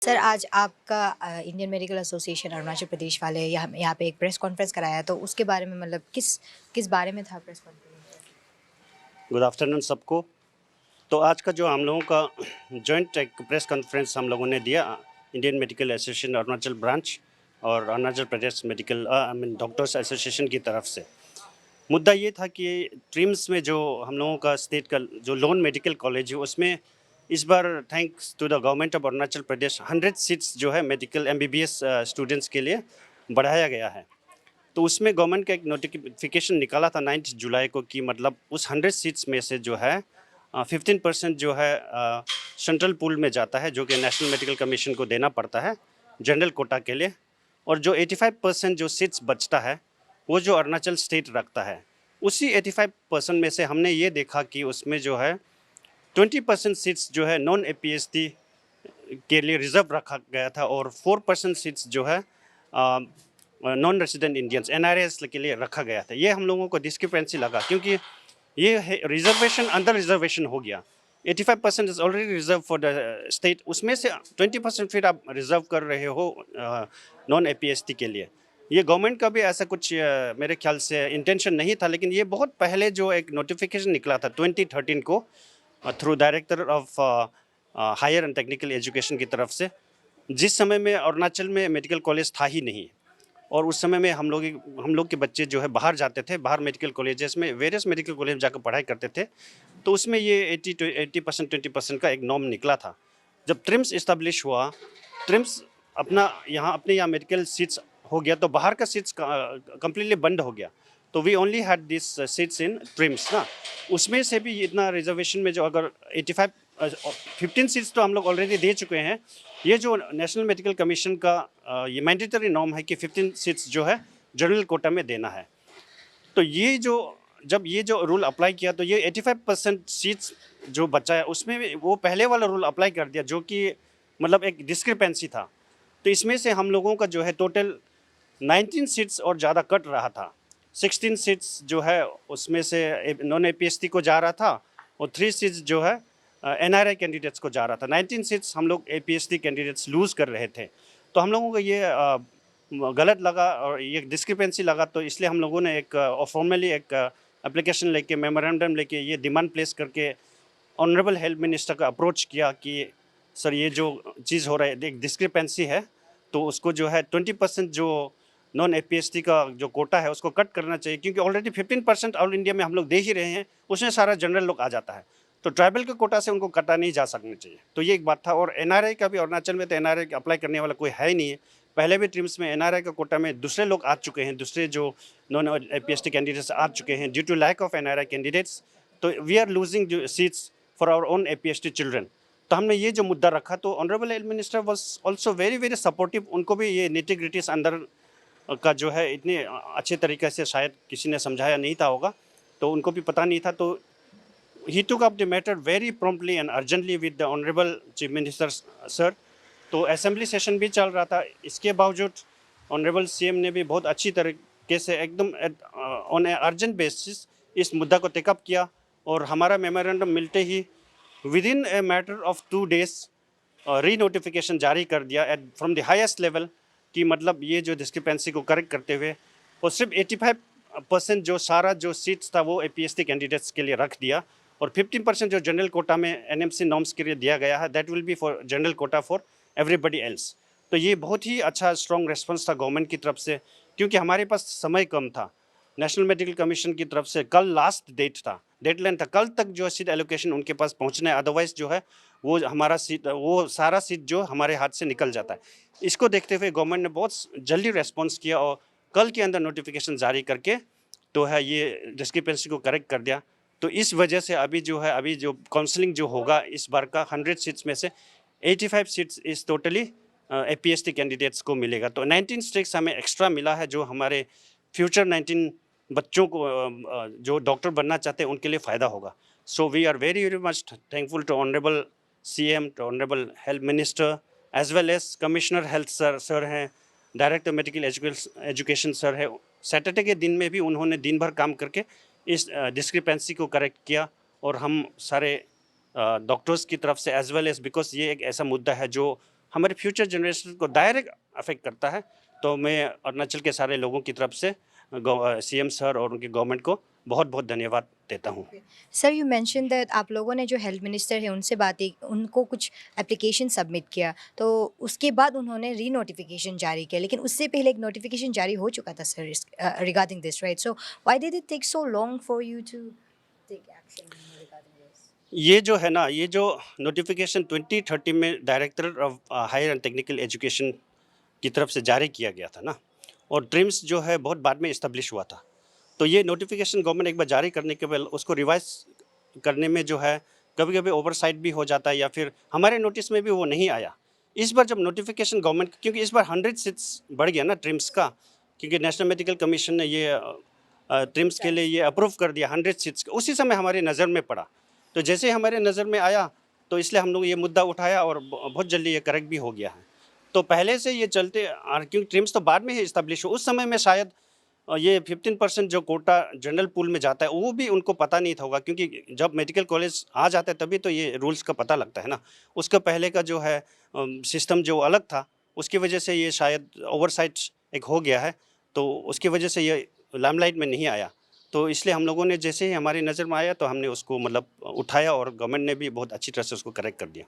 Sir, आज आपका Indian medical association Arunachal Pradesh वाले यहाँ पे एक प्रेस कॉन्फ्रेंस कराया, तो उसके बारे में मतलब किस किस बारे में था प्रेस कॉन्फ्रेंस? गुड आफ्टरनून सबको। तो आज का जो हम लोगों का जॉइंट एक प्रेस कॉन्फ्रेंस हम लोगों ने दिया Indian medical association Arunachal branch और Arunachal Pradesh medical I mean doctors association की तरफ से। मुद्दा ये था कि ट्रिम्स में जो हम लोगों का स्टेट का जो लोन मेडिकल कॉलेज है उसमें इस बार thanks to the government of Arunachal Pradesh 100 seats जो है मेडिकल एमबीबीएस स्टूडेंट्स के लिए बढ़ाया गया है। तो उसमें गवर्नमेंट का एक नोटिफिकेशन निकाला था 9 जुलाई को कि मतलब उस 100 सीट्स में से जो है 15% जो है सेंट्रल पूल में जाता है, जो कि नेशनल मेडिकल कमीशन को देना पड़ता है जनरल कोटा के लिए। और जो 85% जो सीट्स बचता है वो जो अरुणाचल स्टेट रखता है। उसी 85% में से हमने ये देखा कि उसमें जो है 20% सीट्स जो है नॉन एपीएसटी के लिए रिजर्व रखा गया था और 4% सीट्स जो है नॉन रेजिडेंट इंडियंस एनआरएस के लिए रखा गया था। ये हम लोगों को डिस्क्रिपेंसी लगा क्योंकि ये रिजर्वेशन अंडर रिजर्वेशन हो गया। 85% is already reserve for the state, उसमें से 20% फिर आप रिजर्व कर रहे हो नॉन एपीएसटी के लिए। ये गवर्नमेंट का भी ऐसा कुछ मेरे ख्याल से इंटेंशन नहीं था, लेकिन ये बहुत पहले जो एक नोटिफिकेशन निकला था 2013 को through director of higher and technical education की तरफ से, जिस समय में अरुणाचल में मेडिकल कॉलेज था ही नहीं। और उस समय में हम लोग के बच्चे जो है बाहर जाते थे, बाहर मेडिकल कॉलेजेस में वेरियस मेडिकल कॉलेज में जाकर पढ़ाई करते थे। तो उसमें ये 80% 20% का एक नॉर्म निकला था। जब ट्रिम्स इस्टेब्लिश हुआ, ट्रिम्स अपने यहाँ मेडिकल सीट्स हो गया, तो बाहर का सीट्स कम्प्लीटली बंद हो गया। तो we only had this seats in trims ना। उसमें से भी इतना रिजर्वेशन में जो अगर 15 सीट्स तो हम लोग ऑलरेडी दे चुके हैं। ये जो नेशनल मेडिकल कमीशन का ये मैंडेटरी नॉर्म है कि 15 सीट्स जो है जनरल कोटा में देना है। तो जब ये जो रूल अप्लाई किया तो ये 85% सीट्स जो बचा है उसमें भी वो पहले वाला रूल अप्लाई कर दिया, जो कि मतलब एक डिस्क्रिपेंसी था। तो इसमें से हम लोगों का जो है टोटल 19 सीट्स और ज़्यादा कट रहा था। 16 सीट्स जो है उसमें से नॉन एपीएसटी को जा रहा था और 3 सीट्स जो है एनआरआई कैंडिडेट्स को जा रहा था। 19 सीट्स हम लोग एपीएसटी कैंडिडेट्स लूज़ कर रहे थे। तो हम लोगों को ये गलत लगा और ये डिस्क्रिपेंसी लगा, तो इसलिए हम लोगों ने एक फॉर्मली एक एप्लीकेशन लेके मेमोरेंडम लेके ये डिमांड प्लेस करके ऑनरेबल हेल्थ मिनिस्टर का अप्रोच किया कि सर ये जो चीज़ हो रहा है एक डिस्क्रिपेंसी है, तो उसको जो है 20% जो नॉन एपीएसटी का जो कोटा है उसको कट करना चाहिए, क्योंकि ऑलरेडी 15% ऑल इंडिया में हम लोग दे ही रहे हैं, उसमें सारा जनरल लोग आ जाता है। तो ट्राइबल के कोटा से उनको कटा नहीं जा सकना चाहिए। तो ये एक बात था। और एनआरआई का भी अरुणाचल में तो एनआरआई अप्लाई करने वाला कोई है ही नहीं है। पहले भी ट्रिम्स में एनआरआई का कोटा में दूसरे लोग आ चुके हैं, दूसरे जो नॉन एपीएसटी कैंडिडेट्स आ चुके हैं due to lack of NRI candidates. तो we are losing seats for our own APST children. तो हमने ये जो मुद्दा रखा, तो honourable health minister was also very very supportive. उनको भी ये निटी ग्रिटीज अंदर का जो है इतने अच्छे तरीके से शायद किसी ने समझाया नहीं था होगा, तो उनको भी पता नहीं था। तो he took up the matter very promptly and urgently with the honorable chief minister sir। तो असेंबली सेशन भी चल रहा था, इसके बावजूद ऑनरेबल सीएम ने भी बहुत अच्छी तरीके से एकदम ऑन ए अर्जेंट बेसिस इस मुद्दा को टेकअप किया। और हमारा मेमोरेंडम मिलते ही within a matter of 2 days re notification जारी कर दिया at from the highest level, कि मतलब ये जो डिस्क्रिपेंसी को करेक्ट करते हुए और सिर्फ 85% जो सारा जो सीट्स था वो एपीएसटी कैंडिडेट्स के लिए रख दिया, और 15% जो जनरल कोटा में एनएमसी नॉर्म्स के लिए दिया गया है that will be for general quota for everybody else. तो ये बहुत ही अच्छा स्ट्रॉन्ग रेस्पॉन्स था गवर्नमेंट की तरफ से, क्योंकि हमारे पास समय कम था। नेशनल मेडिकल कमीशन की तरफ से कल लास्ट डेडलाइन था, कल तक जो सीट एलोकेशन उनके पास पहुंचना है, अदरवाइज जो है वो सारा सीट जो हमारे हाथ से निकल जाता है। इसको देखते हुए गवर्नमेंट ने बहुत जल्दी रेस्पॉन्स किया और कल के अंदर नोटिफिकेशन जारी करके तो है ये डिस्क्रिपेंसी को करेक्ट कर दिया। तो इस वजह से अभी जो काउंसलिंग जो होगा इस बार का 100 सीट्स में से 85 सीट्स इस टोटली एपीएसटी कैंडिडेट्स को मिलेगा। तो 19 स्ट्रिक्स हमें एक्स्ट्रा मिला है, जो हमारे फ्यूचर 19 बच्चों को जो डॉक्टर बनना चाहते हैं उनके लिए फ़ायदा होगा। So we are very very much thankful to honourable CM, to honourable health minister as well as commissioner health sir हैं, डायरेक्टर मेडिकल एजुकेशन सर है। सैटरडे के दिन में भी उन्होंने दिन भर काम करके इस डिस्क्रिपेंसी को करेक्ट किया। और हम सारे डॉक्टर्स की तरफ से एज वेल एज, बिकॉज ये एक ऐसा मुद्दा है जो हमारे फ्यूचर जनरेशन को डायरेक्ट अफेक्ट करता है। तो मैं अरुणाचल के सारे लोगों की तरफ से सीएम सर और उनकी गवर्नमेंट को बहुत बहुत धन्यवाद देता हूँ। सर यू मेंशन दैट आप लोगों ने जो हेल्थ मिनिस्टर है उनसे बात की, उनको कुछ एप्लीकेशन सबमिट किया, तो उसके बाद उन्होंने री नोटिफिकेशन जारी किया, लेकिन उससे पहले एक नोटिफिकेशन जारी हो चुका था sir regarding this, right? So why did it take so long for you to take action regarding this? ये जो है ना, ये जो नोटिफिकेशन 2030 में director of higher and technical education की तरफ से जारी किया गया था ना, और ट्रिम्स जो है बहुत बाद में इस्टेब्लिश हुआ था। तो ये नोटिफिकेशन गवर्नमेंट एक बार जारी करने के बाद उसको रिवाइज करने में जो है कभी कभी ओवरसाइट भी हो जाता है, या फिर हमारे नोटिस में भी वो नहीं आया। इस बार जब नोटिफिकेशन गवर्नमेंट, क्योंकि इस बार 100 सीट्स बढ़ गया ना ट्रिम्स का, क्योंकि नेशनल मेडिकल कमीशन ने ये ट्रिम्स के लिए ये अप्रूव कर दिया 100 सीट्स, उसी समय हमारी नज़र में पड़ा। तो जैसे ही हमारे नज़र में आया तो इसलिए हम लोग ये मुद्दा उठाया और बहुत जल्दी ये करेक्ट भी हो गया है। तो पहले से ये चलते क्योंकि ट्रिम्स तो बाद में ही इस्टेब्लिश हो, उस समय में शायद ये 15% जो कोटा जनरल पूल में जाता है वो भी उनको पता नहीं था होगा, क्योंकि जब मेडिकल कॉलेज आ जाता है तभी तो ये रूल्स का पता लगता है ना। उसका पहले का जो है सिस्टम जो अलग था, उसकी वजह से ये शायद ओवरसाइट एक हो गया है, तो उसकी वजह से ये लाइमलाइट में नहीं आया। तो इसलिए हम लोगों ने जैसे ही हमारी नज़र में आया तो हमने उसको मतलब उठाया और गवर्नमेंट ने भी बहुत अच्छी तरह से उसको करेक्ट कर दिया।